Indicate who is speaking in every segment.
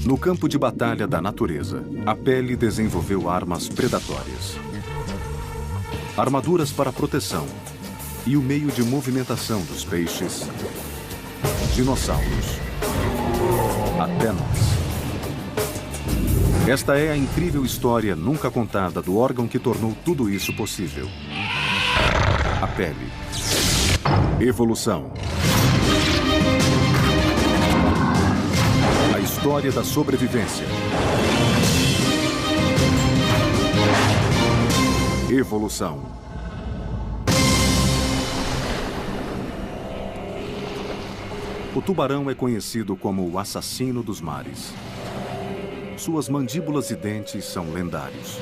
Speaker 1: No campo de batalha da natureza, a pele desenvolveu armas predatórias, armaduras para proteção e o meio de movimentação dos peixes, dinossauros, até nós. Esta é a incrível história nunca contada do órgão que tornou tudo isso possível. A pele. Evolução. A história da sobrevivência. Evolução. O tubarão é conhecido como o assassino dos mares. Suas mandíbulas e dentes são lendários.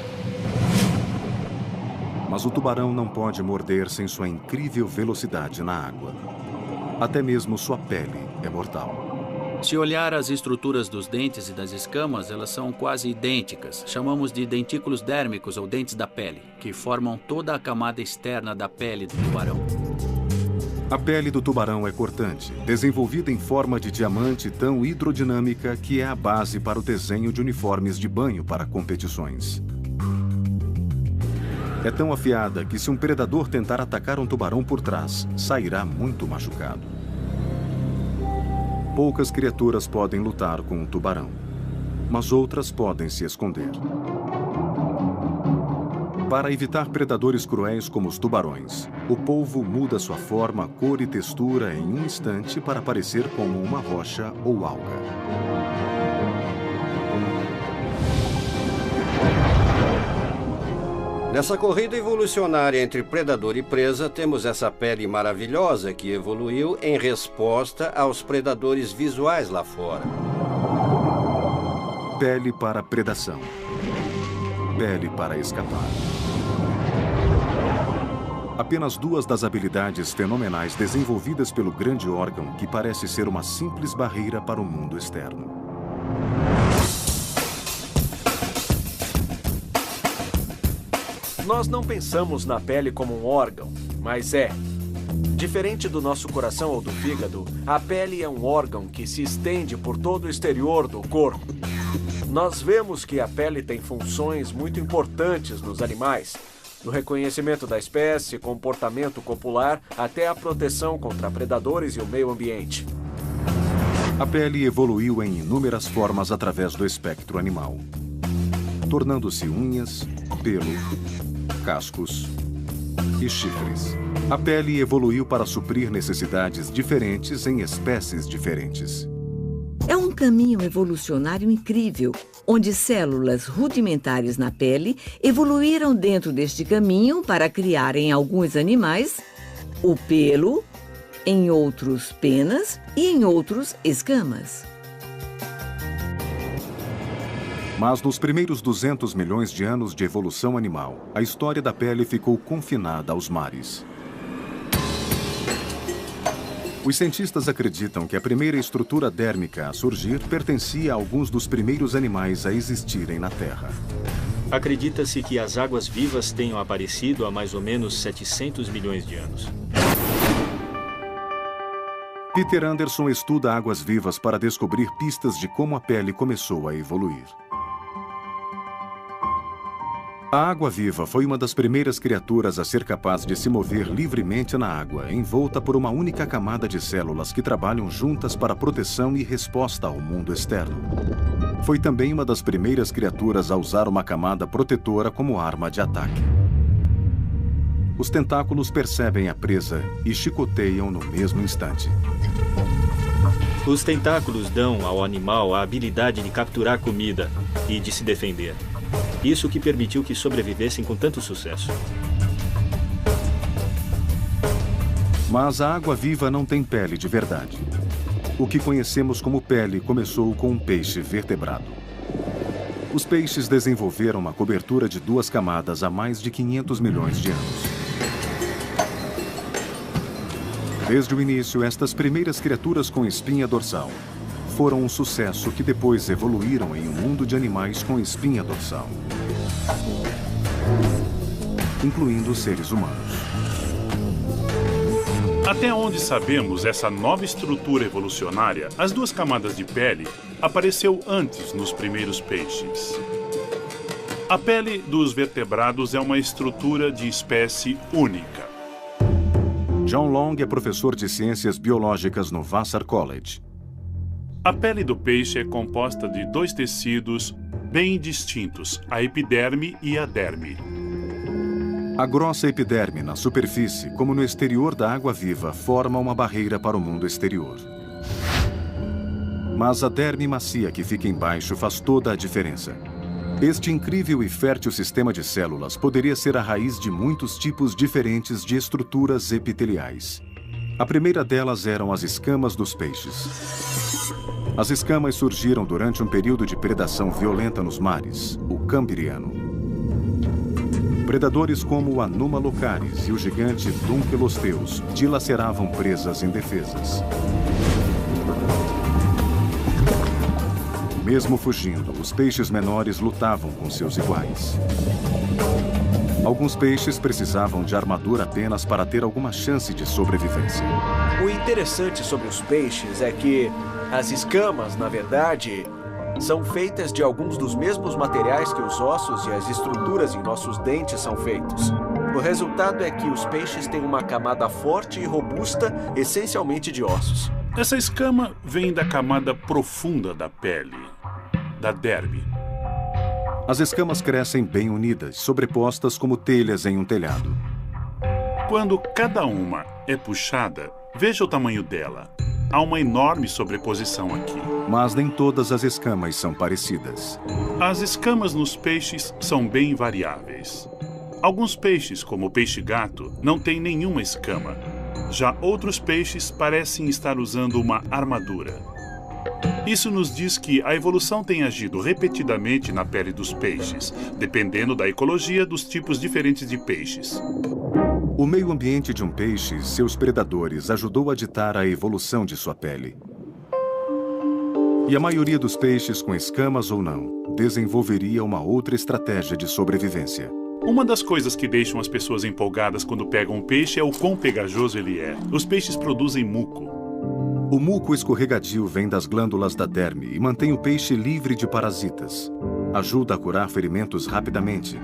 Speaker 1: Mas o tubarão não pode morder sem sua incrível velocidade na água. Até mesmo sua pele é mortal.
Speaker 2: Se olhar as estruturas dos dentes e das escamas, elas são quase idênticas. Chamamos de dentículos dérmicos ou dentes da pele, que formam toda a camada externa da pele do tubarão.
Speaker 1: A pele do tubarão é cortante, desenvolvida em forma de diamante tão hidrodinâmica que é a base para o desenho de uniformes de banho para competições. É tão afiada que se um predador tentar atacar um tubarão por trás, sairá muito machucado. Poucas criaturas podem lutar com um tubarão, mas outras podem se esconder. Para evitar predadores cruéis como os tubarões, o polvo muda sua forma, cor e textura em um instante para parecer como uma rocha ou alga.
Speaker 3: Nessa corrida evolucionária entre predador e presa, temos essa pele maravilhosa que evoluiu em resposta aos predadores visuais lá fora.
Speaker 1: Pele para predação. Pele para escapar. Apenas duas das habilidades fenomenais desenvolvidas pelo grande órgão que parece ser uma simples barreira para o mundo externo.
Speaker 4: Nós não pensamos na pele como um órgão, mas é. Diferente do nosso coração ou do fígado, a pele é um órgão que se estende por todo o exterior do corpo. Nós vemos que a pele tem funções muito importantes nos animais, do reconhecimento da espécie, comportamento copular, até a proteção contra predadores e o meio ambiente.
Speaker 1: A pele evoluiu em inúmeras formas através do espectro animal, tornando-se unhas, pelo, cascos e chifres. A pele evoluiu para suprir necessidades diferentes em espécies diferentes.
Speaker 5: É um caminho evolucionário incrível, onde células rudimentares na pele evoluíram dentro deste caminho para criar em alguns animais o pelo, em outros penas e em outros escamas.
Speaker 1: Mas nos primeiros 200 milhões de anos de evolução animal, a história da pele ficou confinada aos mares. Os cientistas acreditam que a primeira estrutura dérmica a surgir pertencia a alguns dos primeiros animais a existirem na Terra.
Speaker 6: Acredita-se que as águas-vivas tenham aparecido há mais ou menos 700 milhões de anos.
Speaker 1: Peter Anderson estuda águas-vivas para descobrir pistas de como a pele começou a evoluir. A água-viva foi uma das primeiras criaturas a ser capaz de se mover livremente na água, envolta por uma única camada de células que trabalham juntas para proteção e resposta ao mundo externo. Foi também uma das primeiras criaturas a usar uma camada protetora como arma de ataque. Os tentáculos percebem a presa e chicoteiam no mesmo instante.
Speaker 6: Os tentáculos dão ao animal a habilidade de capturar comida e de se defender. Isso que permitiu que sobrevivessem com tanto sucesso.
Speaker 1: Mas a água-viva não tem pele de verdade. O que conhecemos como pele começou com um peixe vertebrado. Os peixes desenvolveram uma cobertura de duas camadas há mais de 500 milhões de anos. Desde o início, estas primeiras criaturas com espinha dorsal foram um sucesso que depois evoluíram em um mundo de animais com espinha dorsal, incluindo os seres humanos.
Speaker 7: Até onde sabemos essa nova estrutura evolucionária, as duas camadas de pele, apareceu antes nos primeiros peixes. A pele dos vertebrados é uma estrutura de espécie única.
Speaker 1: John Long é professor de ciências biológicas no Vassar College.
Speaker 7: A pele do peixe é composta de dois tecidos bem distintos, a epiderme e a derme.
Speaker 1: A grossa epiderme na superfície, como no exterior da água-viva, forma uma barreira para o mundo exterior. Mas a derme macia que fica embaixo faz toda a diferença. Este incrível e fértil sistema de células poderia ser a raiz de muitos tipos diferentes de estruturas epiteliais. A primeira delas eram as escamas dos peixes. As escamas surgiram durante um período de predação violenta nos mares, o Cambriano. Predadores como o Anuma locaris e o gigante Dunkelosteus dilaceravam presas indefesas. Mesmo fugindo, os peixes menores lutavam com seus iguais. Alguns peixes precisavam de armadura apenas para ter alguma chance de sobrevivência.
Speaker 4: O interessante sobre os peixes é que as escamas, na verdade, são feitas de alguns dos mesmos materiais que os ossos e as estruturas em nossos dentes são feitos. O resultado é que os peixes têm uma camada forte e robusta, essencialmente de ossos.
Speaker 7: Essa escama vem da camada profunda da pele, da derme.
Speaker 1: As escamas crescem bem unidas, sobrepostas como telhas em um telhado.
Speaker 7: Quando cada uma é puxada, veja o tamanho dela. Há uma enorme sobreposição aqui.
Speaker 1: Mas nem todas as escamas são parecidas.
Speaker 7: As escamas nos peixes são bem variáveis. Alguns peixes, como o peixe-gato, não têm nenhuma escama. Já outros peixes parecem estar usando uma armadura. Isso nos diz que a evolução tem agido repetidamente na pele dos peixes, dependendo da ecologia dos tipos diferentes de peixes.
Speaker 1: O meio ambiente de um peixe e seus predadores ajudou a ditar a evolução de sua pele. E a maioria dos peixes, com escamas ou não, desenvolveria uma outra estratégia de sobrevivência.
Speaker 7: Uma das coisas que deixam as pessoas empolgadas quando pegam um peixe é o quão pegajoso ele é. Os peixes produzem muco.
Speaker 1: O muco escorregadio vem das glândulas da derme e mantém o peixe livre de parasitas. Ajuda a curar ferimentos rapidamente.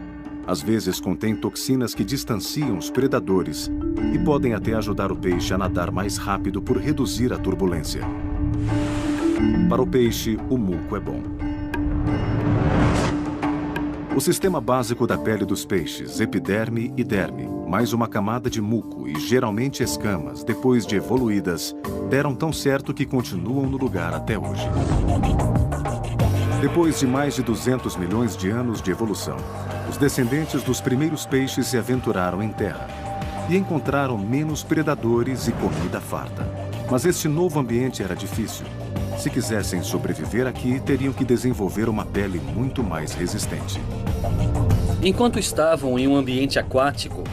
Speaker 1: Às vezes contém toxinas que distanciam os predadores e podem até ajudar o peixe a nadar mais rápido por reduzir a turbulência. Para o peixe, o muco é bom. O sistema básico da pele dos peixes, epiderme e derme, mais uma camada de muco e geralmente escamas, depois de evoluídas, deram tão certo que continuam no lugar até hoje. Depois de mais de 200 milhões de anos de evolução, os descendentes dos primeiros peixes se aventuraram em terra e encontraram menos predadores e comida farta. Mas este novo ambiente era difícil. Se quisessem sobreviver aqui, teriam que desenvolver uma pele muito mais resistente.
Speaker 2: Enquanto estavam em um ambiente aquático,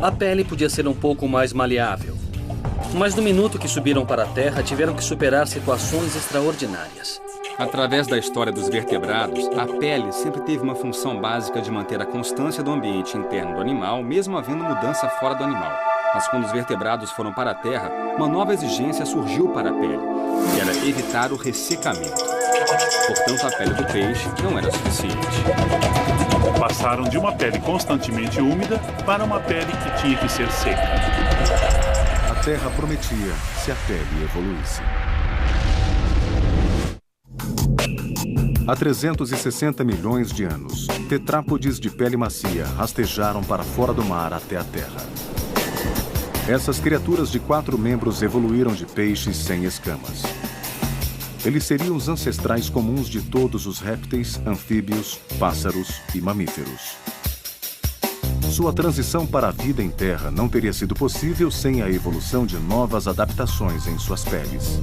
Speaker 2: a pele podia ser um pouco mais maleável. Mas no minuto que subiram para a Terra, tiveram que superar situações extraordinárias.
Speaker 8: Através da história dos vertebrados, a pele sempre teve uma função básica de manter a constância do ambiente interno do animal, mesmo havendo mudança fora do animal. Mas quando os vertebrados foram para a Terra, uma nova exigência surgiu para a pele, que era evitar o ressecamento. Portanto, a pele do peixe não era suficiente.
Speaker 7: Passaram de uma pele constantemente úmida para uma pele que tinha que ser seca.
Speaker 1: A Terra prometia se a pele evoluísse. Há 360 milhões de anos, tetrápodes de pele macia rastejaram para fora do mar até a Terra. Essas criaturas de 4 membros evoluíram de peixes sem escamas. Eles seriam os ancestrais comuns de todos os répteis, anfíbios, pássaros e mamíferos. Sua transição para a vida em terra não teria sido possível sem a evolução de novas adaptações em suas peles.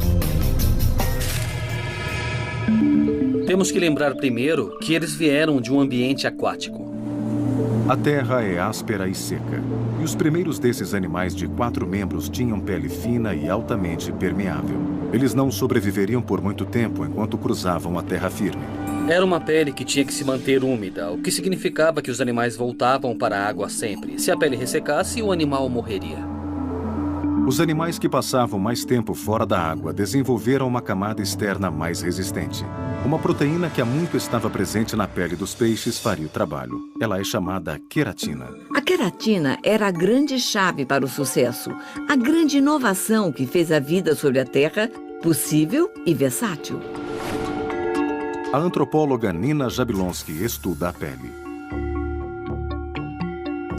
Speaker 2: Temos que lembrar primeiro que eles vieram de um ambiente aquático.
Speaker 1: A terra é áspera e seca, e os primeiros desses animais de 4 membros tinham pele fina e altamente permeável. Eles não sobreviveriam por muito tempo enquanto cruzavam a terra firme.
Speaker 2: Era uma pele que tinha que se manter úmida, o que significava que os animais voltavam para a água sempre. Se a pele ressecasse, o animal morreria.
Speaker 1: Os animais que passavam mais tempo fora da água desenvolveram uma camada externa mais resistente. Uma proteína que há muito estava presente na pele dos peixes faria o trabalho. Ela é chamada queratina.
Speaker 5: A queratina era a grande chave para o sucesso, a grande inovação que fez a vida sobre a Terra possível e versátil.
Speaker 1: A antropóloga Nina Jablonski estuda a pele.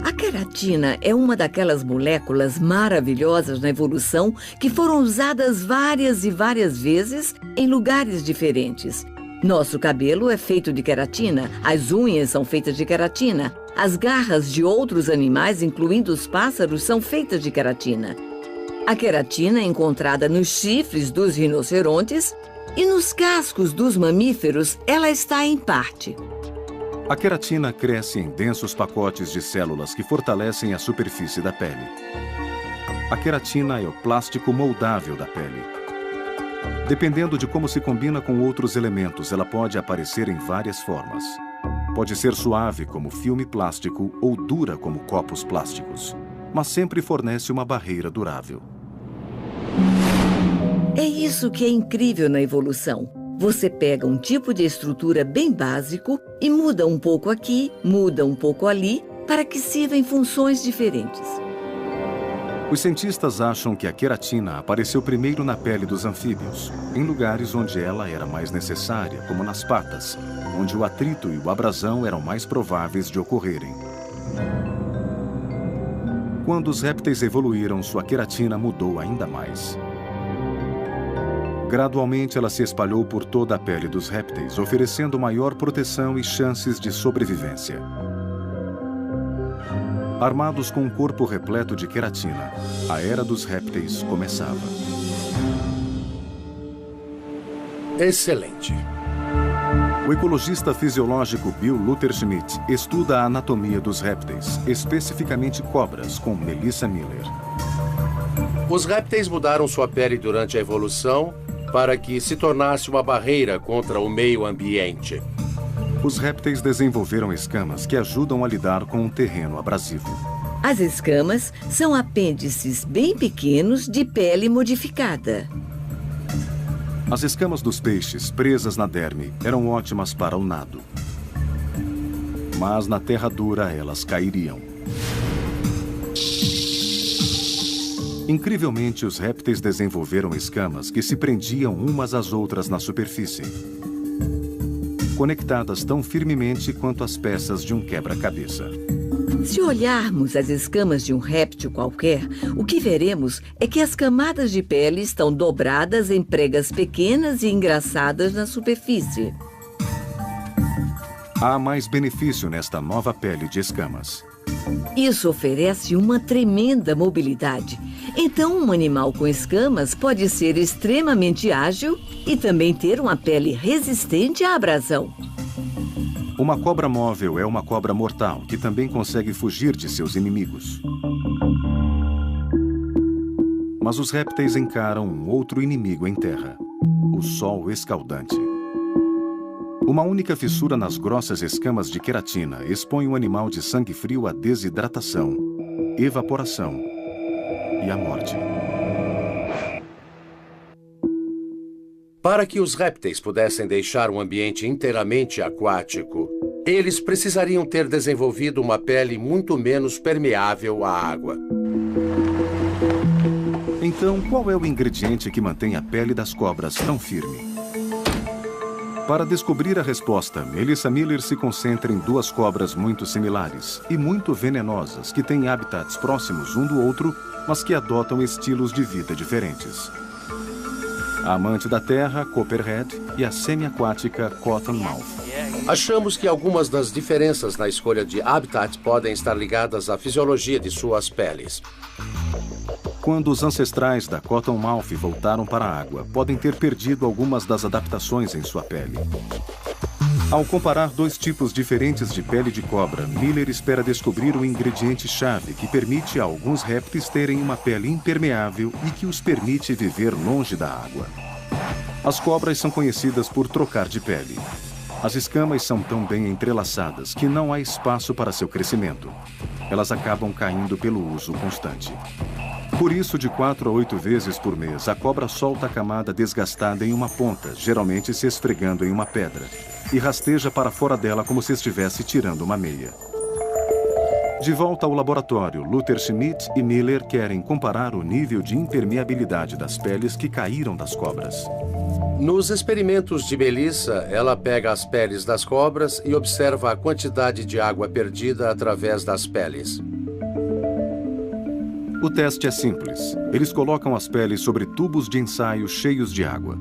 Speaker 5: A queratina é uma daquelas moléculas maravilhosas na evolução que foram usadas várias e várias vezes em lugares diferentes. Nosso cabelo é feito de queratina, as unhas são feitas de queratina, as garras de outros animais, incluindo os pássaros, são feitas de queratina. A queratina é encontrada nos chifres dos rinocerontes e nos cascos dos mamíferos ela está em parte.
Speaker 1: A queratina cresce em densos pacotes de células que fortalecem a superfície da pele. A queratina é o plástico moldável da pele. Dependendo de como se combina com outros elementos, ela pode aparecer em várias formas. Pode ser suave, como filme plástico, ou dura, como copos plásticos, mas sempre fornece uma barreira durável.
Speaker 5: É isso que é incrível na evolução. Você pega um tipo de estrutura bem básico e muda um pouco aqui, muda um pouco ali, para que sirva em funções diferentes.
Speaker 1: Os cientistas acham que a queratina apareceu primeiro na pele dos anfíbios, em lugares onde ela era mais necessária, como nas patas, onde o atrito e o abrasão eram mais prováveis de ocorrerem. Quando os répteis evoluíram, sua queratina mudou ainda mais. Gradualmente, ela se espalhou por toda a pele dos répteis, oferecendo maior proteção e chances de sobrevivência. Armados com um corpo repleto de queratina, a era dos répteis começava.
Speaker 9: Excelente.
Speaker 1: O ecologista fisiológico Bill Luther Schmidt estuda a anatomia dos répteis, especificamente cobras, com Melissa Miller.
Speaker 9: Os répteis mudaram sua pele durante a evolução para que se tornasse uma barreira contra o meio ambiente.
Speaker 1: Os répteis desenvolveram escamas que ajudam a lidar com um terreno abrasivo.
Speaker 5: As escamas são apêndices bem pequenos de pele modificada.
Speaker 1: As escamas dos peixes, presas na derme, eram ótimas para o nado. Mas na terra dura elas cairiam. Incrivelmente, os répteis desenvolveram escamas que se prendiam umas às outras na superfície, conectadas tão firmemente quanto as peças de um quebra-cabeça.
Speaker 5: Se olharmos as escamas de um réptil qualquer, o que veremos é que as camadas de pele estão dobradas em pregas pequenas e engraçadas na superfície.
Speaker 1: Há mais benefício nesta nova pele de escamas.
Speaker 5: Isso oferece uma tremenda mobilidade. Então, um animal com escamas pode ser extremamente ágil e também ter uma pele resistente à abrasão.
Speaker 1: Uma cobra móvel é uma cobra mortal que também consegue fugir de seus inimigos. Mas os répteis encaram um outro inimigo em terra: o sol escaldante. Uma única fissura nas grossas escamas de queratina expõe o animal de sangue frio à desidratação, evaporação e à morte.
Speaker 9: Para que os répteis pudessem deixar um ambiente inteiramente aquático, eles precisariam ter desenvolvido uma pele muito menos permeável à água.
Speaker 1: Então, qual é o ingrediente que mantém a pele das cobras tão firme? Para descobrir a resposta, Melissa Miller se concentra em duas cobras muito similares e muito venenosas que têm habitats próximos um do outro, mas que adotam estilos de vida diferentes. A amante da terra, Copperhead, e a semi-aquática Cottonmouth.
Speaker 9: Achamos que algumas das diferenças na escolha de habitat podem estar ligadas à fisiologia de suas peles.
Speaker 1: Quando os ancestrais da Cottonmouth voltaram para a água, podem ter perdido algumas das adaptações em sua pele. Ao comparar dois tipos diferentes de pele de cobra, Miller espera descobrir o ingrediente-chave que permite a alguns répteis terem uma pele impermeável e que os permite viver longe da água. As cobras são conhecidas por trocar de pele. As escamas são tão bem entrelaçadas que não há espaço para seu crescimento. Elas acabam caindo pelo uso constante. Por isso, de 4 a 8 vezes por mês, a cobra solta a camada desgastada em uma ponta, geralmente se esfregando em uma pedra, e rasteja para fora dela como se estivesse tirando uma meia. De volta ao laboratório, Luther Schmidt e Miller querem comparar o nível de impermeabilidade das peles que caíram das cobras.
Speaker 9: Nos experimentos de Melissa, ela pega as peles das cobras e observa a quantidade de água perdida através das peles.
Speaker 1: O teste é simples. Eles colocam as peles sobre tubos de ensaio cheios de água.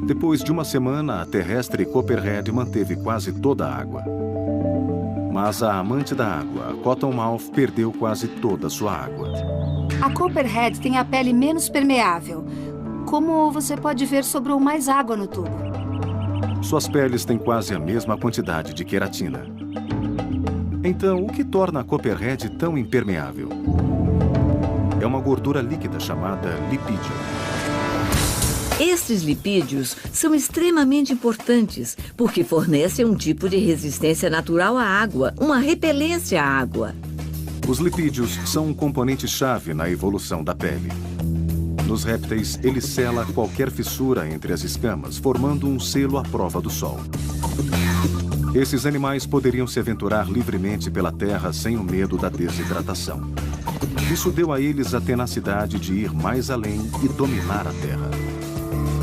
Speaker 1: Depois de uma semana, a terrestre Copperhead manteve quase toda a água. Mas a amante da água, a Cottonmouth, perdeu quase toda a sua água.
Speaker 10: A Copperhead tem a pele menos permeável. Como você pode ver, sobrou mais água no tubo.
Speaker 1: Suas peles têm quase a mesma quantidade de queratina. Então, o que torna a Copperhead tão impermeável? É uma gordura líquida chamada lipídio.
Speaker 5: Estes lipídios são extremamente importantes porque fornecem um tipo de resistência natural à água, uma repelência à água.
Speaker 1: Os lipídios são um componente-chave na evolução da pele. Nos répteis, ele sela qualquer fissura entre as escamas, formando um selo à prova do sol. Esses animais poderiam se aventurar livremente pela terra sem o medo da desidratação. Isso deu a eles a tenacidade de ir mais além e dominar a terra.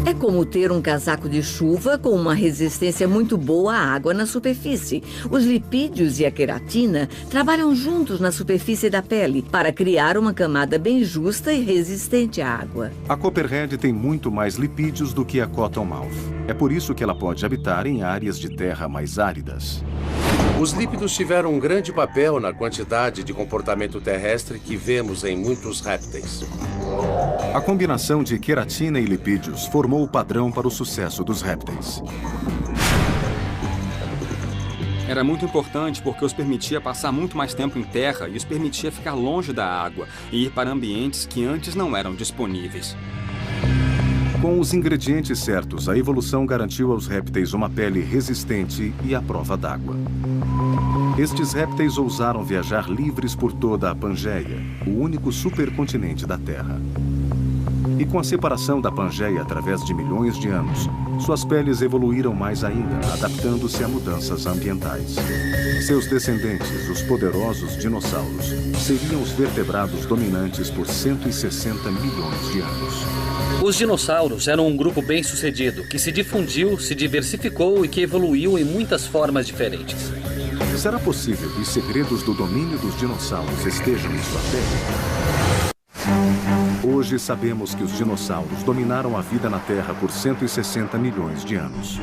Speaker 5: É como ter um casaco de chuva com uma resistência muito boa à água na superfície. Os lipídios e a queratina trabalham juntos na superfície da pele para criar uma camada bem justa e resistente à água.
Speaker 1: A Copperhead tem muito mais lipídios do que a Cottonmouth. É por isso que ela pode habitar em áreas de terra mais áridas.
Speaker 9: Os lípidos tiveram um grande papel na quantidade de comportamento terrestre que vemos em muitos répteis.
Speaker 1: A combinação de queratina e lipídios formou o padrão para o sucesso dos répteis.
Speaker 8: Era muito importante porque os permitia passar muito mais tempo em terra e os permitia ficar longe da água e ir para ambientes que antes não eram disponíveis.
Speaker 1: Com os ingredientes certos, a evolução garantiu aos répteis uma pele resistente e à prova d'água. Estes répteis ousaram viajar livres por toda a Pangeia, o único supercontinente da Terra. E com a separação da Pangeia através de milhões de anos, suas peles evoluíram mais ainda, adaptando-se a mudanças ambientais. Seus descendentes, os poderosos dinossauros, seriam os vertebrados dominantes por 160 milhões de anos.
Speaker 2: Os dinossauros eram um grupo bem-sucedido, que se difundiu, se diversificou e que evoluiu em muitas formas diferentes.
Speaker 1: Será possível que os segredos do domínio dos dinossauros estejam em sua pele? Hoje sabemos que os dinossauros dominaram a vida na Terra por 160 milhões de anos.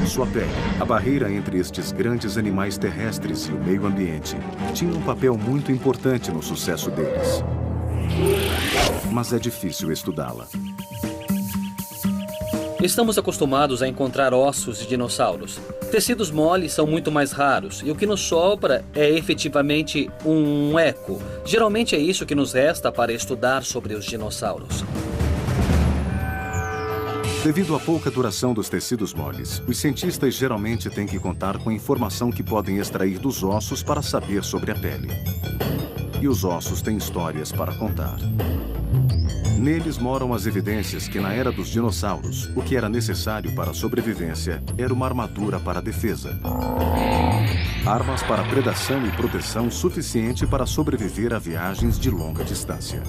Speaker 1: Sua pele, a barreira entre estes grandes animais terrestres e o meio ambiente, tinha um papel muito importante no sucesso deles. Mas é difícil estudá-la.
Speaker 2: Estamos acostumados a encontrar ossos de dinossauros. Tecidos moles são muito mais raros e o que nos sobra é efetivamente um eco. Geralmente é isso que nos resta para estudar sobre os dinossauros.
Speaker 1: Devido à pouca duração dos tecidos moles, os cientistas geralmente têm que contar com a informação que podem extrair dos ossos para saber sobre a pele. E os ossos têm histórias para contar. Neles moram as evidências que na era dos dinossauros, o que era necessário para a sobrevivência era uma armadura para a defesa. Armas para predação e proteção suficiente para sobreviver a viagens de longa distância.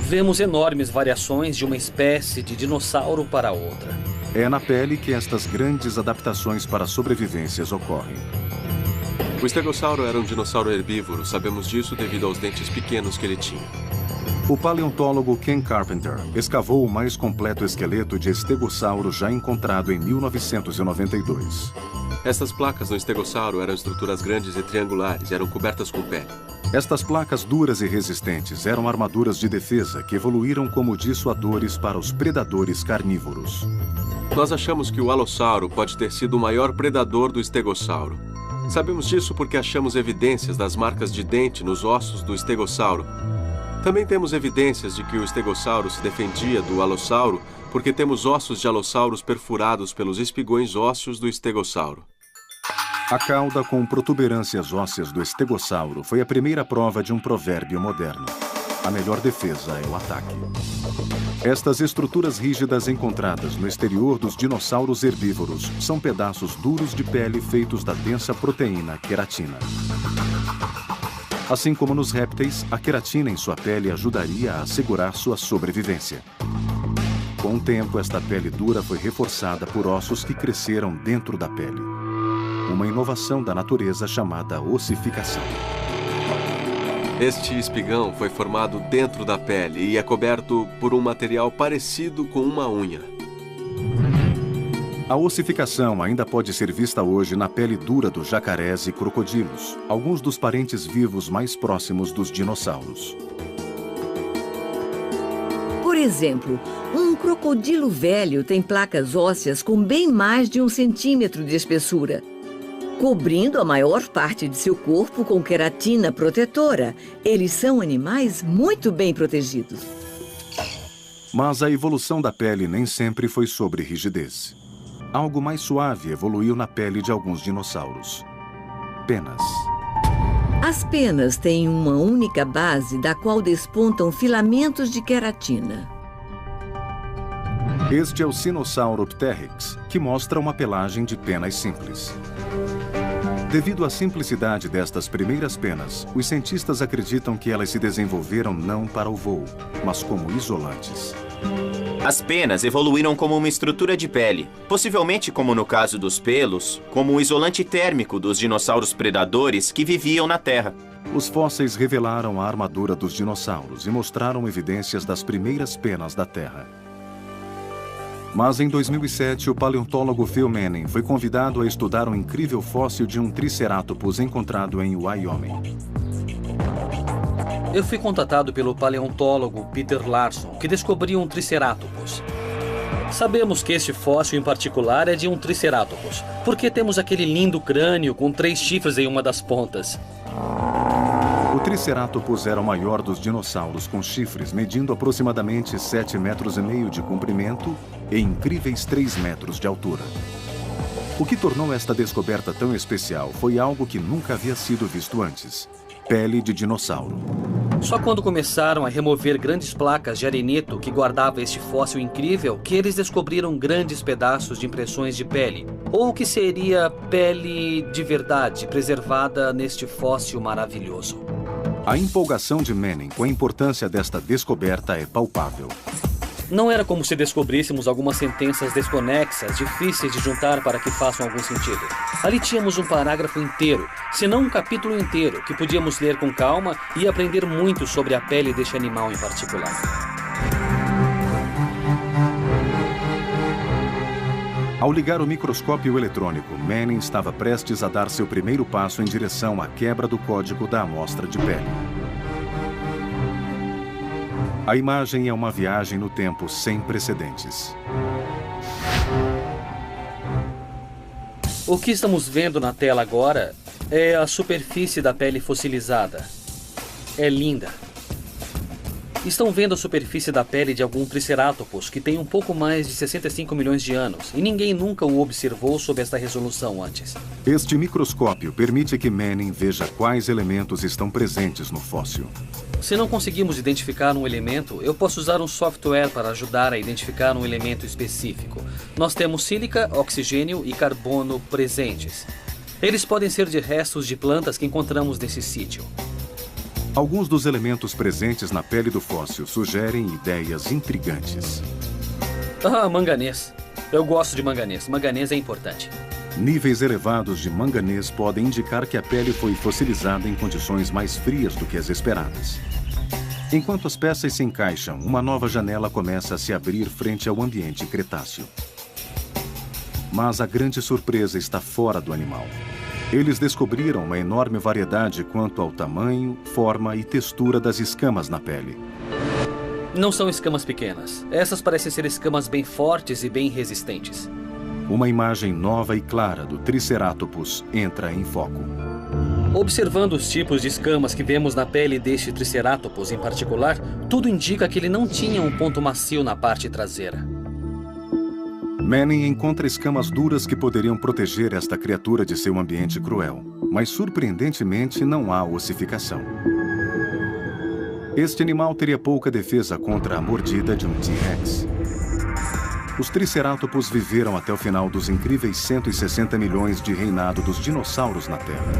Speaker 2: Vemos enormes variações de uma espécie de dinossauro para outra.
Speaker 1: É na pele que estas grandes adaptações para sobrevivências ocorrem.
Speaker 11: O estegossauro era um dinossauro herbívoro, sabemos disso devido aos dentes pequenos que ele tinha.
Speaker 1: O paleontólogo Ken Carpenter escavou o mais completo esqueleto de estegossauro já encontrado em 1992.
Speaker 11: Estas placas no estegossauro eram estruturas grandes e triangulares e eram cobertas com pele.
Speaker 1: Estas placas duras e resistentes eram armaduras de defesa que evoluíram como dissuadores para os predadores carnívoros.
Speaker 11: Nós achamos que o alossauro pode ter sido o maior predador do estegossauro. Sabemos disso porque achamos evidências das marcas de dente nos ossos do estegossauro. Também temos evidências de que o estegossauro se defendia do alossauro porque temos ossos de alossauros perfurados pelos espigões ósseos do estegossauro.
Speaker 1: A cauda com protuberâncias ósseas do estegossauro foi a primeira prova de um provérbio moderno. A melhor defesa é o ataque. Estas estruturas rígidas encontradas no exterior dos dinossauros herbívoros são pedaços duros de pele feitos da densa proteína queratina. Assim como nos répteis, a queratina em sua pele ajudaria a assegurar sua sobrevivência. Com o tempo, esta pele dura foi reforçada por ossos que cresceram dentro da pele. Uma inovação da natureza chamada ossificação.
Speaker 11: Este espigão foi formado dentro da pele e é coberto por um material parecido com uma unha.
Speaker 1: A ossificação ainda pode ser vista hoje na pele dura dos jacarés e crocodilos, alguns dos parentes vivos mais próximos dos dinossauros.
Speaker 5: Por exemplo, um crocodilo velho tem placas ósseas com bem mais de 1 centímetro de espessura, cobrindo a maior parte de seu corpo com queratina protetora. Eles são animais muito bem protegidos.
Speaker 1: Mas a evolução da pele nem sempre foi sobre rigidez. Algo mais suave evoluiu na pele de alguns dinossauros. Penas.
Speaker 5: As penas têm uma única base da qual despontam filamentos de queratina.
Speaker 1: Este é o Sinosauropteryx, que mostra uma pelagem de penas simples. Devido à simplicidade destas primeiras penas, os cientistas acreditam que elas se desenvolveram não para o voo, mas como isolantes.
Speaker 12: As penas evoluíram como uma estrutura de pele, possivelmente, como no caso dos pelos, como um isolante térmico dos dinossauros predadores que viviam na Terra.
Speaker 1: Os fósseis revelaram a armadura dos dinossauros e mostraram evidências das primeiras penas da Terra. Mas em 2007, o paleontólogo Phil Manning foi convidado a estudar um incrível fóssil de um triceratopus encontrado em Wyoming.
Speaker 2: Eu fui contatado pelo paleontólogo Peter Larson, que descobriu um triceratopus. Sabemos que este fóssil em particular é de um triceratopus, porque temos aquele lindo crânio com 3 chifres em uma das pontas.
Speaker 1: O triceratopus era o maior dos dinossauros com chifres, medindo aproximadamente 7,5 metros de comprimento e incríveis 3 metros de altura. O que tornou esta descoberta tão especial foi algo que nunca havia sido visto antes: pele de dinossauro.
Speaker 2: Só quando começaram a remover grandes placas de arenito que guardava este fóssil incrível que eles descobriram grandes pedaços de impressões de pele, ou o que seria pele de verdade preservada neste fóssil maravilhoso.
Speaker 1: A empolgação de Manning com a importância desta descoberta é palpável.
Speaker 2: Não era como se descobríssemos algumas sentenças desconexas, difíceis de juntar para que façam algum sentido. Ali tínhamos um parágrafo inteiro, se não um capítulo inteiro, que podíamos ler com calma e aprender muito sobre a pele deste animal em particular.
Speaker 1: Ao ligar o microscópio eletrônico, Manning estava prestes a dar seu primeiro passo em direção à quebra do código da amostra de pele. A imagem é uma viagem no tempo sem precedentes.
Speaker 2: O que estamos vendo na tela agora é a superfície da pele fossilizada. É linda. Estão vendo a superfície da pele de algum triceratopus que tem um pouco mais de 65 milhões de anos e ninguém nunca o observou sob esta resolução antes.
Speaker 1: Este microscópio permite que Manning veja quais elementos estão presentes no fóssil.
Speaker 2: Se não conseguimos identificar um elemento, eu posso usar um software para ajudar a identificar um elemento específico. Nós temos sílica, oxigênio e carbono presentes. Eles podem ser de restos de plantas que encontramos nesse sítio.
Speaker 1: Alguns dos elementos presentes na pele do fóssil sugerem ideias intrigantes.
Speaker 2: Manganês. Eu gosto de manganês. Manganês é importante.
Speaker 1: Níveis elevados de manganês podem indicar que a pele foi fossilizada em condições mais frias do que as esperadas. Enquanto as peças se encaixam, uma nova janela começa a se abrir frente ao ambiente cretáceo. Mas a grande surpresa está fora do animal. Eles descobriram uma enorme variedade quanto ao tamanho, forma e textura das escamas na pele.
Speaker 2: Não são escamas pequenas. Essas parecem ser escamas bem fortes e bem resistentes.
Speaker 1: Uma imagem nova e clara do Triceratopus entra em foco.
Speaker 2: Observando os tipos de escamas que vemos na pele deste Triceratopus em particular, tudo indica que ele não tinha um ponto macio na parte traseira.
Speaker 1: Manning encontra escamas duras que poderiam proteger esta criatura de seu ambiente cruel, mas surpreendentemente não há ossificação. Este animal teria pouca defesa contra a mordida de um T-Rex. Os tricerátops viveram até o final dos incríveis 160 milhões de reinado dos dinossauros na Terra.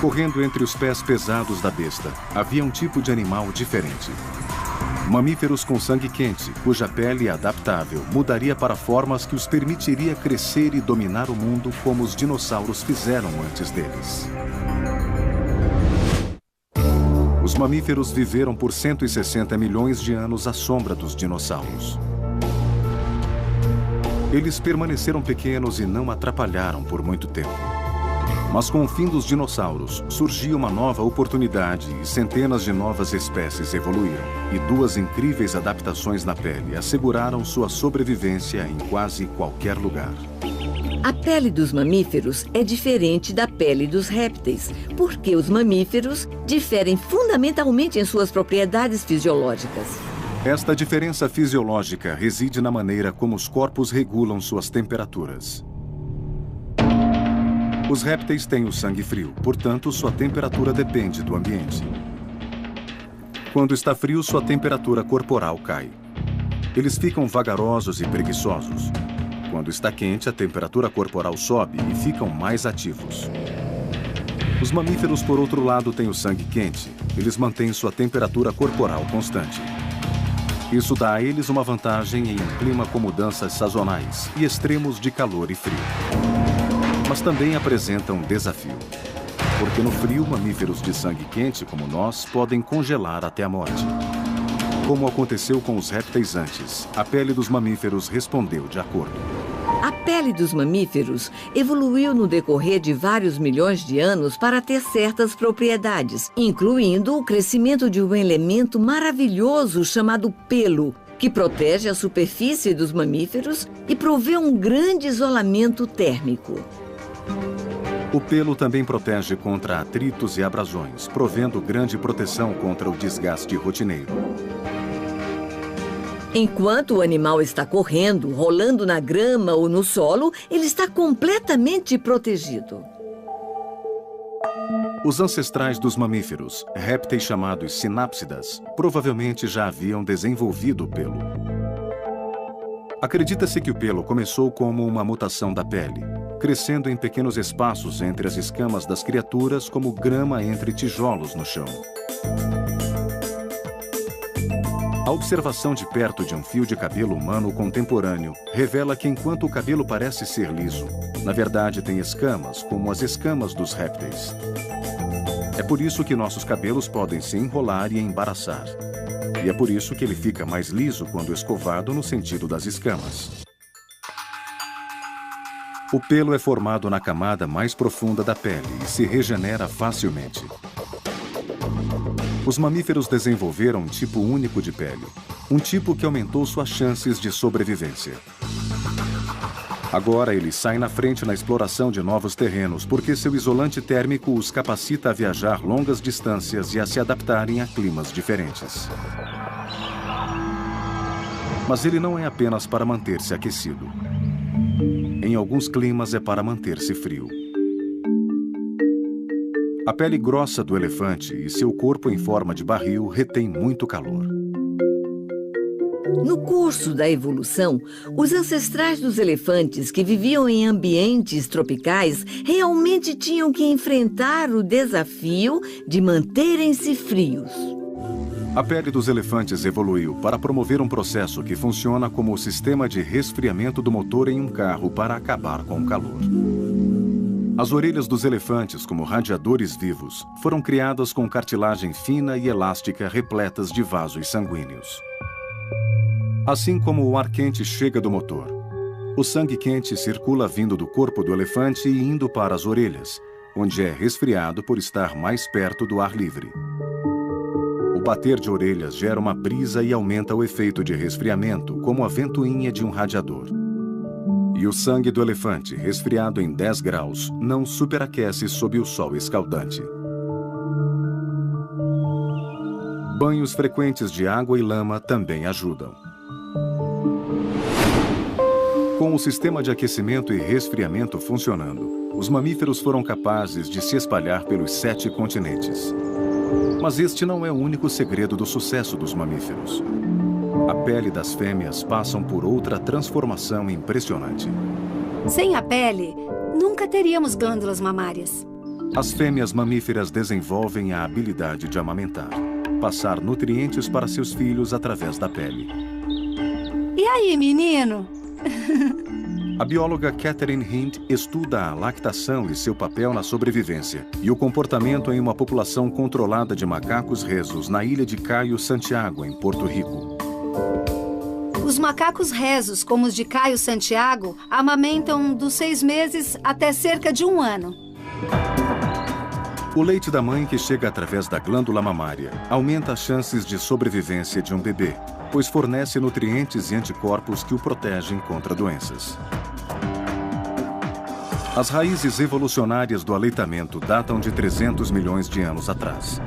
Speaker 1: Correndo entre os pés pesados da besta, havia um tipo de animal diferente. Mamíferos com sangue quente, cuja pele adaptável mudaria para formas que os permitiria crescer e dominar o mundo como os dinossauros fizeram antes deles. Os mamíferos viveram por 160 milhões de anos à sombra dos dinossauros. Eles permaneceram pequenos e não atrapalharam por muito tempo. Mas com o fim dos dinossauros, surgiu uma nova oportunidade e centenas de novas espécies evoluíram. E duas incríveis adaptações na pele asseguraram sua sobrevivência em quase qualquer lugar.
Speaker 5: A pele dos mamíferos é diferente da pele dos répteis, porque os mamíferos diferem fundamentalmente em suas propriedades fisiológicas.
Speaker 1: Esta diferença fisiológica reside na maneira como os corpos regulam suas temperaturas. Os répteis têm o sangue frio, portanto, sua temperatura depende do ambiente. Quando está frio, sua temperatura corporal cai. Eles ficam vagarosos e preguiçosos. Quando está quente, a temperatura corporal sobe e ficam mais ativos. Os mamíferos, por outro lado, têm o sangue quente. Eles mantêm sua temperatura corporal constante. Isso dá a eles uma vantagem em um clima com mudanças sazonais e extremos de calor e frio. Mas também apresentam um desafio. Porque no frio, mamíferos de sangue quente, como nós, podem congelar até a morte. Como aconteceu com os répteis antes, a pele dos mamíferos respondeu de acordo.
Speaker 5: A pele dos mamíferos evoluiu no decorrer de vários milhões de anos para ter certas propriedades, incluindo o crescimento de um elemento maravilhoso chamado pelo, que protege a superfície dos mamíferos e provê um grande isolamento térmico.
Speaker 1: O pelo também protege contra atritos e abrasões, provendo grande proteção contra o desgaste rotineiro.
Speaker 5: Enquanto o animal está correndo, rolando na grama ou no solo, ele está completamente protegido.
Speaker 1: Os ancestrais dos mamíferos, répteis chamados sinápsidas, provavelmente já haviam desenvolvido o pelo. Acredita-se que o pelo começou como uma mutação da pele, crescendo em pequenos espaços entre as escamas das criaturas como grama entre tijolos no chão. A observação de perto de um fio de cabelo humano contemporâneo revela que enquanto o cabelo parece ser liso, na verdade tem escamas, como as escamas dos répteis. É por isso que nossos cabelos podem se enrolar e embaraçar. E é por isso que ele fica mais liso quando escovado no sentido das escamas. O pelo é formado na camada mais profunda da pele e se regenera facilmente. Os mamíferos desenvolveram um tipo único de pele, um tipo que aumentou suas chances de sobrevivência. Agora eles saem na frente na exploração de novos terrenos porque seu isolante térmico os capacita a viajar longas distâncias e a se adaptarem a climas diferentes. Mas ele não é apenas para manter-se aquecido. Em alguns climas é para manter-se frio. A pele grossa do elefante e seu corpo em forma de barril retém muito calor.
Speaker 5: No curso da evolução, os ancestrais dos elefantes que viviam em ambientes tropicais realmente tinham que enfrentar o desafio de manterem-se frios.
Speaker 1: A pele dos elefantes evoluiu para promover um processo que funciona como o sistema de resfriamento do motor em um carro para acabar com o calor. As orelhas dos elefantes, como radiadores vivos, foram criadas com cartilagem fina e elástica repletas de vasos sanguíneos. Assim como o ar quente chega do motor, o sangue quente circula vindo do corpo do elefante e indo para as orelhas, onde é resfriado por estar mais perto do ar livre. O bater de orelhas gera uma brisa e aumenta o efeito de resfriamento, como a ventoinha de um radiador. E o sangue do elefante, resfriado em 10 graus, não superaquece sob o sol escaldante. Banhos frequentes de água e lama também ajudam. Com o sistema de aquecimento e resfriamento funcionando, os mamíferos foram capazes de se espalhar pelos 7 continentes. Mas este não é o único segredo do sucesso dos mamíferos. A pele das fêmeas passa por outra transformação impressionante.
Speaker 10: Sem a pele, nunca teríamos glândulas mamárias.
Speaker 1: As fêmeas mamíferas desenvolvem a habilidade de amamentar, passar nutrientes para seus filhos através da pele.
Speaker 10: E aí, menino?
Speaker 1: A bióloga Catherine Hind estuda a lactação e seu papel na sobrevivência e o comportamento em uma população controlada de macacos rezos na ilha de Caio Santiago, em Porto Rico.
Speaker 10: Os macacos rezos, como os de Caio Santiago, amamentam dos 6 meses até cerca de 1 ano.
Speaker 1: O leite da mãe, que chega através da glândula mamária, aumenta as chances de sobrevivência de um bebê, pois fornece nutrientes e anticorpos que o protegem contra doenças. As raízes evolucionárias do aleitamento datam de 300 milhões de anos atrás.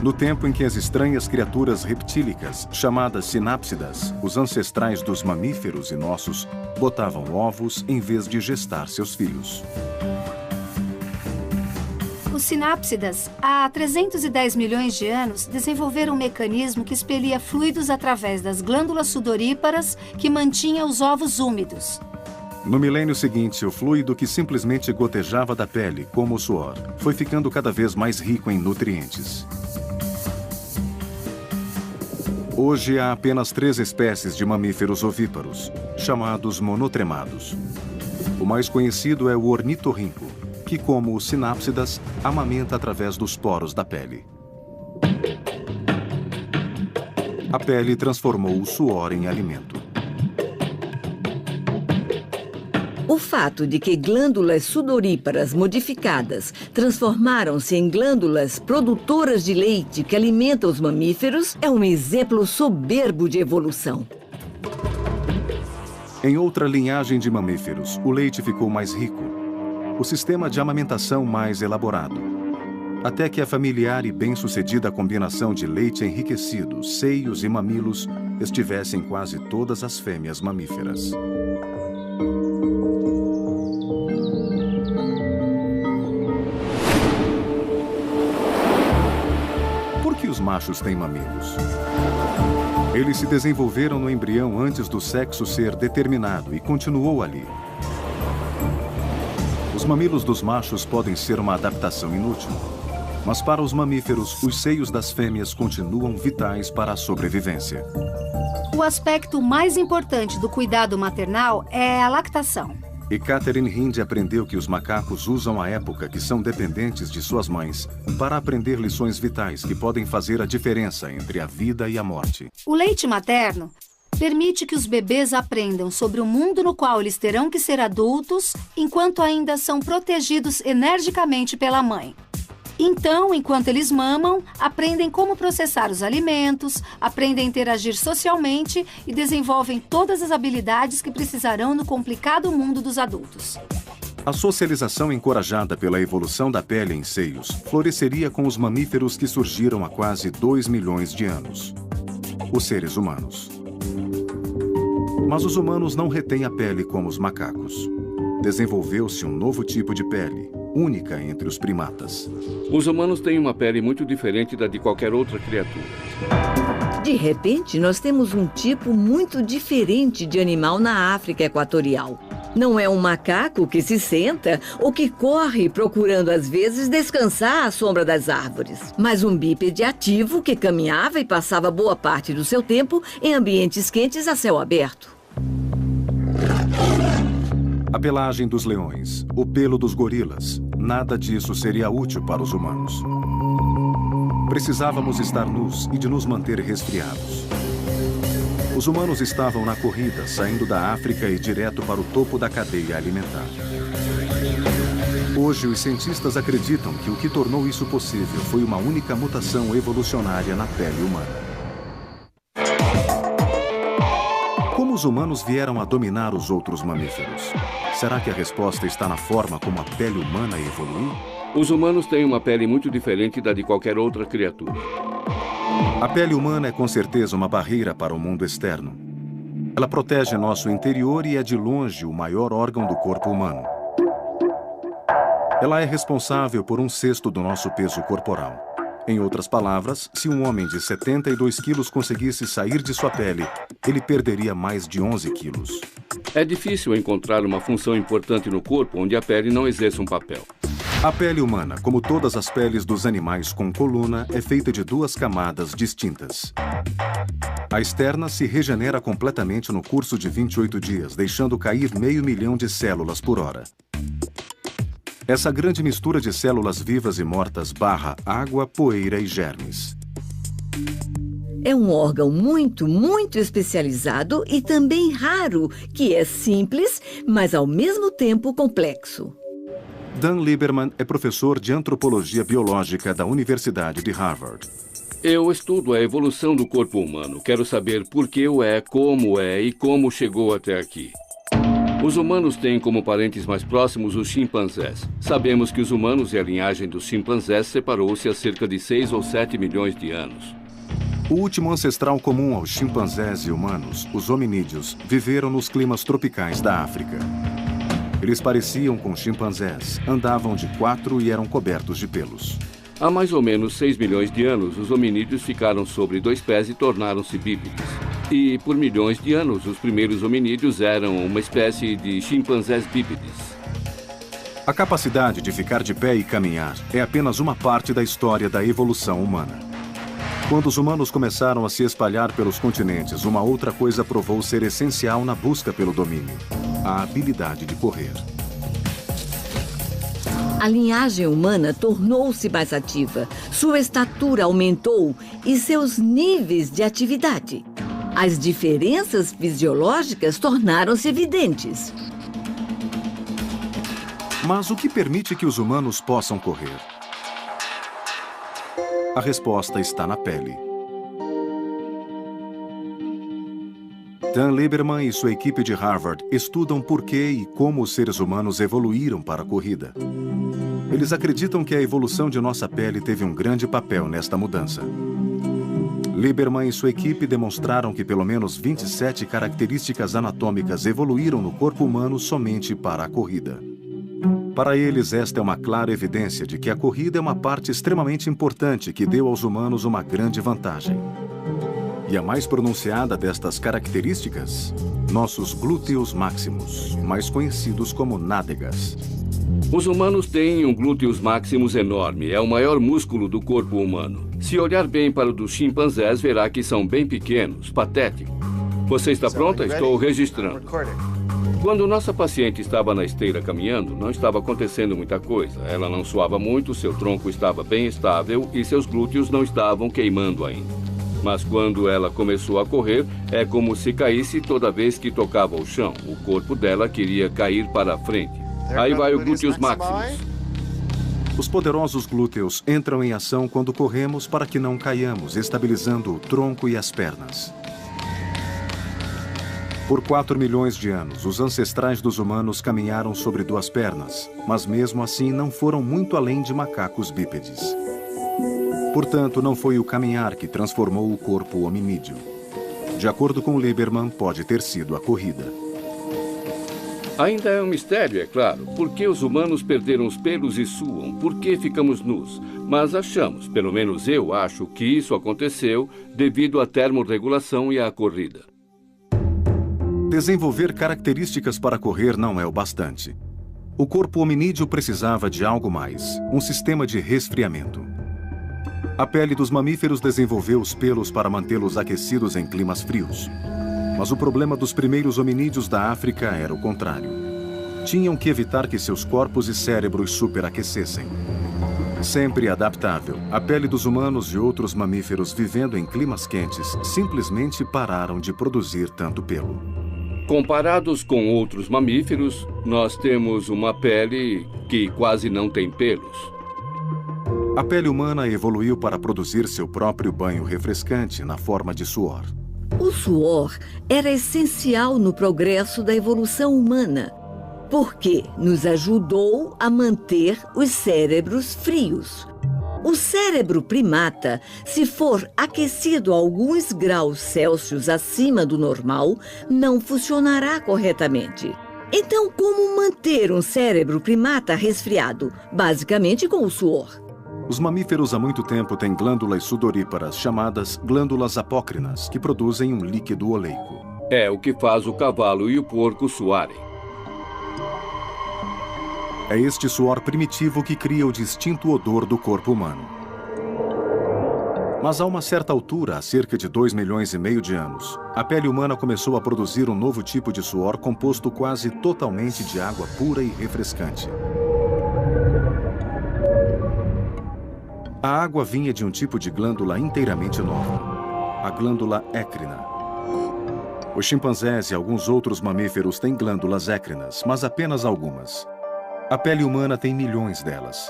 Speaker 1: No tempo em que as estranhas criaturas reptílicas, chamadas sinápsidas, os ancestrais dos mamíferos e nossos, botavam ovos em vez de gestar seus filhos.
Speaker 10: Os sinápsidas, há 310 milhões de anos, desenvolveram um mecanismo que expelia fluidos através das glândulas sudoríparas que mantinha os ovos úmidos.
Speaker 1: No milênio seguinte, o fluido que simplesmente gotejava da pele, como o suor, foi ficando cada vez mais rico em nutrientes. Hoje há apenas 3 espécies de mamíferos ovíparos, chamados monotremados. O mais conhecido é o ornitorrinco, que, como os sinápsidas, amamenta através dos poros da pele. A pele transformou o suor em alimento.
Speaker 5: O fato de que glândulas sudoríparas modificadas transformaram-se em glândulas produtoras de leite que alimentam os mamíferos é um exemplo soberbo de evolução.
Speaker 1: Em outra linhagem de mamíferos, o leite ficou mais rico, o sistema de amamentação mais elaborado, até que a familiar e bem-sucedida combinação de leite enriquecido, seios e mamilos estivesse em quase todas as fêmeas mamíferas. Por que os machos têm mamilos? Eles se desenvolveram no embrião antes do sexo ser determinado e continuou ali. Os mamilos dos machos podem ser uma adaptação inútil, mas para os mamíferos, os seios das fêmeas continuam vitais para a sobrevivência.
Speaker 10: O aspecto mais importante do cuidado maternal é a lactação.
Speaker 1: E Catherine Hind aprendeu que os macacos usam a época que são dependentes de suas mães para aprender lições vitais que podem fazer a diferença entre a vida e a morte.
Speaker 10: O leite materno permite que os bebês aprendam sobre o mundo no qual eles terão que ser adultos enquanto ainda são protegidos energicamente pela mãe. Então, enquanto eles mamam, aprendem como processar os alimentos, aprendem a interagir socialmente e desenvolvem todas as habilidades que precisarão no complicado mundo dos adultos.
Speaker 1: A socialização encorajada pela evolução da pele em seios floresceria com os mamíferos que surgiram há quase 2 milhões de anos. Os seres humanos. Mas os humanos não retêm a pele como os macacos. Desenvolveu-se um novo tipo de pele, única entre os primatas.
Speaker 13: Os humanos têm uma pele muito diferente da de qualquer outra criatura.
Speaker 5: De repente, nós temos um tipo muito diferente de animal na África Equatorial. Não é um macaco que se senta ou que corre procurando, às vezes, descansar à sombra das árvores, mas um bípede ativo que caminhava e passava boa parte do seu tempo em ambientes quentes a céu aberto.
Speaker 1: A pelagem dos leões, o pelo dos gorilas, nada disso seria útil para os humanos. Precisávamos estar nus e de nos manter resfriados. Os humanos estavam na corrida, saindo da África e direto para o topo da cadeia alimentar. Hoje, os cientistas acreditam que o que tornou isso possível foi uma única mutação evolucionária na pele humana. Como os humanos vieram a dominar os outros mamíferos? Será que a resposta está na forma como a pele humana evoluiu?
Speaker 13: Os humanos têm uma pele muito diferente da de qualquer outra criatura.
Speaker 1: A pele humana é com certeza uma barreira para o mundo externo. Ela protege nosso interior e é de longe o maior órgão do corpo humano. Ela é responsável por 1/6 do nosso peso corporal. Em outras palavras, se um homem de 72 quilos conseguisse sair de sua pele, ele perderia mais de 11 quilos.
Speaker 13: É difícil encontrar uma função importante no corpo onde a pele não exerça um papel.
Speaker 1: A pele humana, como todas as peles dos animais com coluna, é feita de 2 camadas distintas. A externa se regenera completamente no curso de 28 dias, deixando cair 500 mil de células por hora. Essa grande mistura de células vivas e mortas barra água, poeira e germes.
Speaker 5: É um órgão muito especializado e também raro, que é simples, mas ao mesmo tempo complexo.
Speaker 1: Dan Lieberman é professor de antropologia biológica da Universidade de Harvard.
Speaker 13: Eu estudo a evolução do corpo humano. Quero saber por que o é e como chegou até aqui. Os humanos têm como parentes mais próximos os chimpanzés. Sabemos que os humanos e a linhagem dos chimpanzés separou-se há cerca de 6 ou 7 milhões de anos.
Speaker 1: O último ancestral comum aos chimpanzés e humanos, os hominídeos, viveram nos climas tropicais da África. Eles pareciam com chimpanzés, andavam de 4 e eram cobertos de pelos.
Speaker 13: Há mais ou menos 6 milhões de anos, os hominídeos ficaram sobre 2 pés e tornaram-se bípedes. E, por milhões de anos, os primeiros hominídeos eram uma espécie de chimpanzés bípedes.
Speaker 1: A capacidade de ficar de pé e caminhar é apenas uma parte da história da evolução humana. Quando os humanos começaram a se espalhar pelos continentes, uma outra coisa provou ser essencial na busca pelo domínio: a habilidade de correr.
Speaker 5: A linhagem humana tornou-se mais ativa, sua estatura aumentou e seus níveis de atividade. As diferenças fisiológicas tornaram-se evidentes.
Speaker 1: Mas o que permite que os humanos possam correr? A resposta está na pele. Dan Lieberman e sua equipe de Harvard estudam por que e como os seres humanos evoluíram para a corrida. Eles acreditam que a evolução de nossa pele teve um grande papel nesta mudança. Lieberman e sua equipe demonstraram que pelo menos 27 características anatômicas evoluíram no corpo humano somente para a corrida. Para eles, esta é uma clara evidência de que a corrida é uma parte extremamente importante que deu aos humanos uma grande vantagem. E a mais pronunciada destas características? Nossos glúteos máximos, mais conhecidos como nádegas.
Speaker 13: Os humanos têm um glúteos máximos enorme, é o maior músculo do corpo humano. Se olhar bem para o dos chimpanzés, verá que são bem pequenos, patéticos. Você está pronta? Estou registrando. Quando nossa paciente estava na esteira caminhando, não estava acontecendo muita coisa. Ela não suava muito, seu tronco estava bem estável e seus glúteos não estavam queimando ainda. Mas quando ela começou a correr, é como se caísse toda vez que tocava o chão. O corpo dela queria cair para a frente. Aí vai o glúteos máximos.
Speaker 1: Os poderosos glúteos entram em ação quando corremos para que não caiamos, estabilizando o tronco e as pernas. Por 4 milhões de anos, os ancestrais dos humanos caminharam sobre 2 pernas, mas mesmo assim não foram muito além de macacos bípedes. Portanto, não foi o caminhar que transformou o corpo hominídeo. De acordo com Lieberman, pode ter sido a corrida.
Speaker 13: Ainda é um mistério, é claro. Por que os humanos perderam os pelos e suam? Por que ficamos nus? Mas achamos, pelo menos eu acho, que isso aconteceu devido à termorregulação e à corrida.
Speaker 1: Desenvolver características para correr não é o bastante. O corpo hominídeo precisava de algo mais, um sistema de resfriamento. A pele dos mamíferos desenvolveu os pelos para mantê-los aquecidos em climas frios. Mas o problema dos primeiros hominídeos da África era o contrário. Tinham que evitar que seus corpos e cérebros superaquecessem. Sempre adaptável, a pele dos humanos e outros mamíferos vivendo em climas quentes simplesmente pararam de produzir tanto pelo.
Speaker 13: Comparados com outros mamíferos, nós temos uma pele que quase não tem pelos.
Speaker 1: A pele humana evoluiu para produzir seu próprio banho refrescante na forma de suor.
Speaker 5: O suor era essencial no progresso da evolução humana, porque nos ajudou a manter os cérebros frios. O cérebro primata, se for aquecido a alguns graus Celsius acima do normal, não funcionará corretamente. Então, como manter um cérebro primata resfriado? Basicamente com o suor.
Speaker 1: Os mamíferos há muito tempo têm glândulas sudoríparas chamadas glândulas apócrinas, que produzem um líquido oleico.
Speaker 13: É o que faz o cavalo e o porco suarem.
Speaker 1: É este suor primitivo que cria o distinto odor do corpo humano. Mas a uma certa altura, há cerca de 2,5 milhões de anos, a pele humana começou a produzir um novo tipo de suor composto quase totalmente de água pura e refrescante. A água vinha de um tipo de glândula inteiramente nova, a glândula écrina. Os chimpanzés e alguns outros mamíferos têm glândulas écrinas, mas apenas algumas. A pele humana tem milhões delas.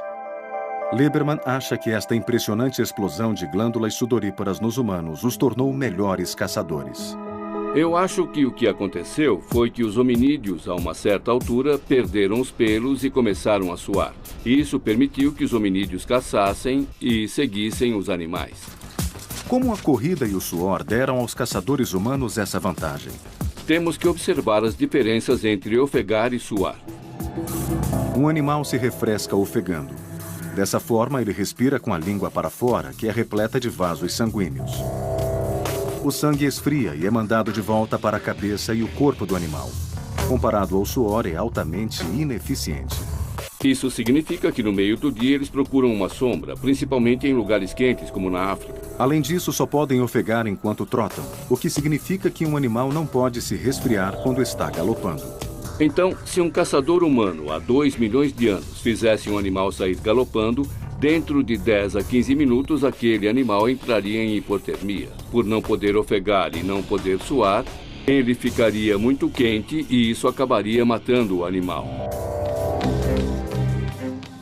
Speaker 1: Lieberman acha que esta impressionante explosão de glândulas sudoríparas nos humanos os tornou melhores caçadores.
Speaker 13: Eu acho que o que aconteceu foi que os hominídeos, a uma certa altura, perderam os pelos e começaram a suar. Isso permitiu que os hominídeos caçassem e seguissem os animais.
Speaker 1: Como a corrida e o suor deram aos caçadores humanos essa vantagem?
Speaker 13: Temos que observar as diferenças entre ofegar e suar.
Speaker 1: Um animal se refresca ofegando. Dessa forma, ele respira com a língua para fora, que é repleta de vasos sanguíneos. O sangue esfria e é mandado de volta para a cabeça e o corpo do animal. Comparado ao suor, é altamente ineficiente.
Speaker 13: Isso significa que no meio do dia eles procuram uma sombra, principalmente em lugares quentes, como na África.
Speaker 1: Além disso, só podem ofegar enquanto trotam, o que significa que um animal não pode se resfriar quando está galopando.
Speaker 13: Então, se um caçador humano há 2 milhões de anos fizesse um animal sair galopando, dentro de 10 a 15 minutos aquele animal entraria em hipotermia. Por não poder ofegar e não poder suar, ele ficaria muito quente e isso acabaria matando o animal.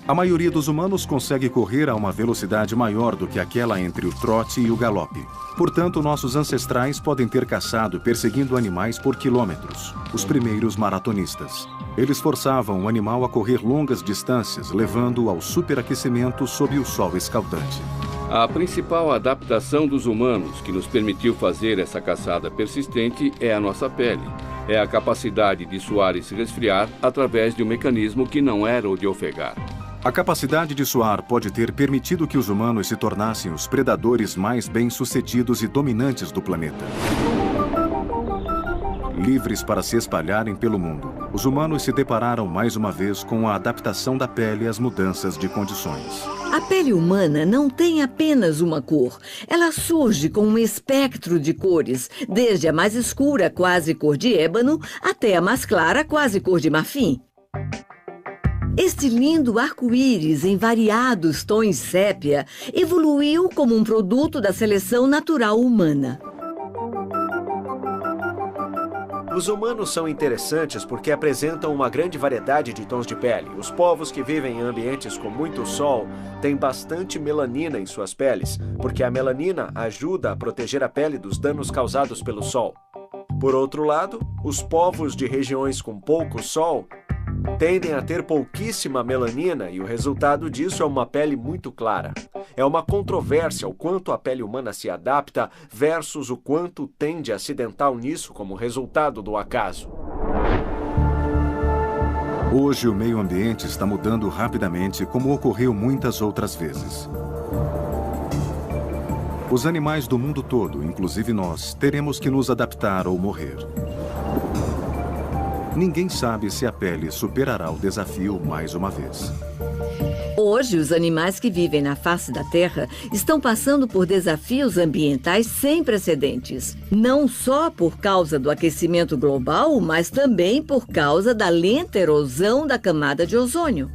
Speaker 1: A maioria dos humanos consegue correr a uma velocidade maior do que aquela entre o trote e o galope. Portanto, nossos ancestrais podem ter caçado perseguindo animais por quilômetros, os primeiros maratonistas. Eles forçavam o animal a correr longas distâncias, levando-o ao superaquecimento sob o sol escaldante.
Speaker 13: A principal adaptação dos humanos que nos permitiu fazer essa caçada persistente é a nossa pele. É a capacidade de suar e se resfriar através de um mecanismo que não era o de ofegar.
Speaker 1: A capacidade de suar pode ter permitido que os humanos se tornassem os predadores mais bem-sucedidos e dominantes do planeta. Livres para se espalharem pelo mundo, os humanos se depararam mais uma vez com a adaptação da pele às mudanças de condições.
Speaker 5: A pele humana não tem apenas uma cor. Ela surge com um espectro de cores, desde a mais escura, quase cor de ébano, até a mais clara, quase cor de marfim. Este lindo arco-íris em variados tons sépia evoluiu como um produto da seleção natural humana.
Speaker 4: Os humanos são interessantes porque apresentam uma grande variedade de tons de pele. Os povos que vivem em ambientes com muito sol têm bastante melanina em suas peles, porque a melanina ajuda a proteger a pele dos danos causados pelo sol. Por outro lado, os povos de regiões com pouco sol tendem a ter pouquíssima melanina e o resultado disso é uma pele muito clara. É uma controvérsia o quanto a pele humana se adapta versus o quanto tem de acidental nisso como resultado do acaso.
Speaker 1: Hoje o meio ambiente está mudando rapidamente, como ocorreu muitas outras vezes. Os animais do mundo todo, inclusive nós, teremos que nos adaptar ou morrer. Ninguém sabe se a pele superará o desafio mais uma vez.
Speaker 5: Hoje, os animais que vivem na face da Terra estão passando por desafios ambientais sem precedentes. Não só por causa do aquecimento global, mas também por causa da lenta erosão da camada de ozônio.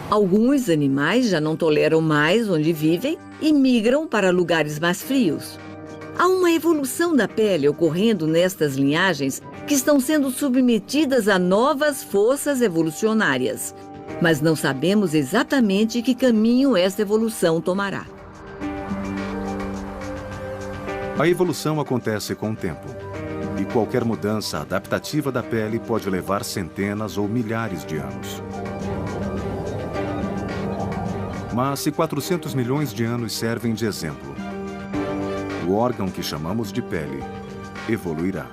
Speaker 5: Alguns animais já não toleram mais onde vivem e migram para lugares mais frios. Há uma evolução da pele ocorrendo nestas linhagens que estão sendo submetidas a novas forças evolucionárias. Mas não sabemos exatamente que caminho esta evolução tomará.
Speaker 1: A evolução acontece com o tempo. E qualquer mudança adaptativa da pele pode levar centenas ou milhares de anos. Mas se 400 milhões de anos servem de exemplo, o órgão que chamamos de pele evoluirá.